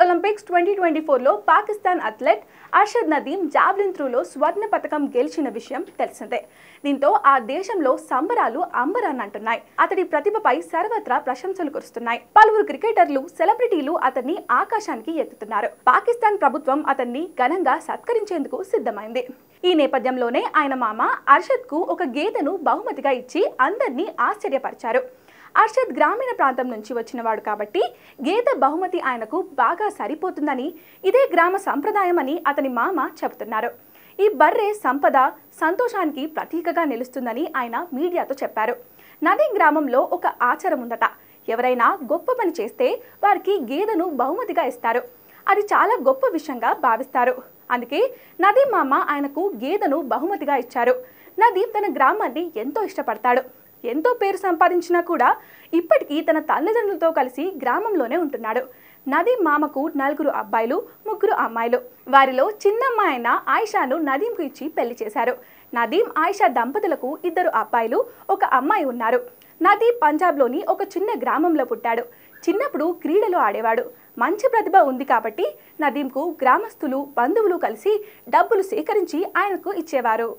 Olympics 2024లో Pakistan athlete Arshad Nadeem javelin త్రోలో స్వర్ణ పతకం గెలిచిన విషయం తెలిసిందే. దీంతో ఆ దేశంలో సంబరాలు అంబరాన్నంటున్నాయి. అతడి ప్రతిభపై సర్వత్రా ప్రశంసలు కురుస్తున్నాయి. పలువురు క్రికెటర్లు, సెలబ్రిటీలు అతన్ని ఆకాశానికి ఎత్తుతున్నారు. పాకిస్తాన్ ప్రభుత్వం అతన్ని ఘనంగా సత్కరించేందుకు సిద్ధమైంది. ఈ నేపథ్యంలోనే ఆయన మామ అర్షద్ కు ఒక గేదెను బహుమతిగా ఇచ్చి అందరినీ ఆశ్చర్యపరిచారు. అర్షద్ గ్రామీణ ప్రాంతం నుంచి వచ్చినవాడు కాబట్టి గేదె బహుమతి ఆయనకు బాగా సరిపోతుందని, ఇదే గ్రామ సంప్రదాయం అని అతని మామ చెబుతున్నారు. ఈ బర్రె సంపద, సంతోషానికి ప్రతీకగా నిలుస్తుందని ఆయన మీడియాతో చెప్పారు. నదీం గ్రామంలో ఒక ఆచారం ఉందట. ఎవరైనా గొప్ప పని చేస్తే వారికి గేదెను బహుమతిగా ఇస్తారు. అది చాలా గొప్ప విషయంగా భావిస్తారు. అందుకే నదీం మామ ఆయనకు గేదెను బహుమతిగా ఇచ్చారు. నదీం తన గ్రామాన్ని ఎంతో ఇష్టపడతాడు. ఎంతో పేరు సంపాదించినా కూడా ఇప్పటికీ తన తల్లిదండ్రులతో కలిసి గ్రామంలోనే ఉంటున్నాడు. నదీం మామకు 4 అబ్బాయిలు, 3 అమ్మాయిలు. వారిలో చిన్నమ్మాయి అయిన ఆయిషాను నదీంకు ఇచ్చి పెళ్లి చేశారు. నదీం, ఆయిషా దంపతులకు 2 అబ్బాయిలు, 1 అమ్మాయి ఉన్నారు. నదీం పంజాబ్లోని ఒక చిన్న గ్రామంలో పుట్టాడు. చిన్నప్పుడు క్రీడలు ఆడేవాడు. మంచి ప్రతిభ ఉంది కాబట్టి నదీంకు గ్రామస్తులు, బంధువులు కలిసి డబ్బులు సేకరించి ఆయనకు ఇచ్చేవారు.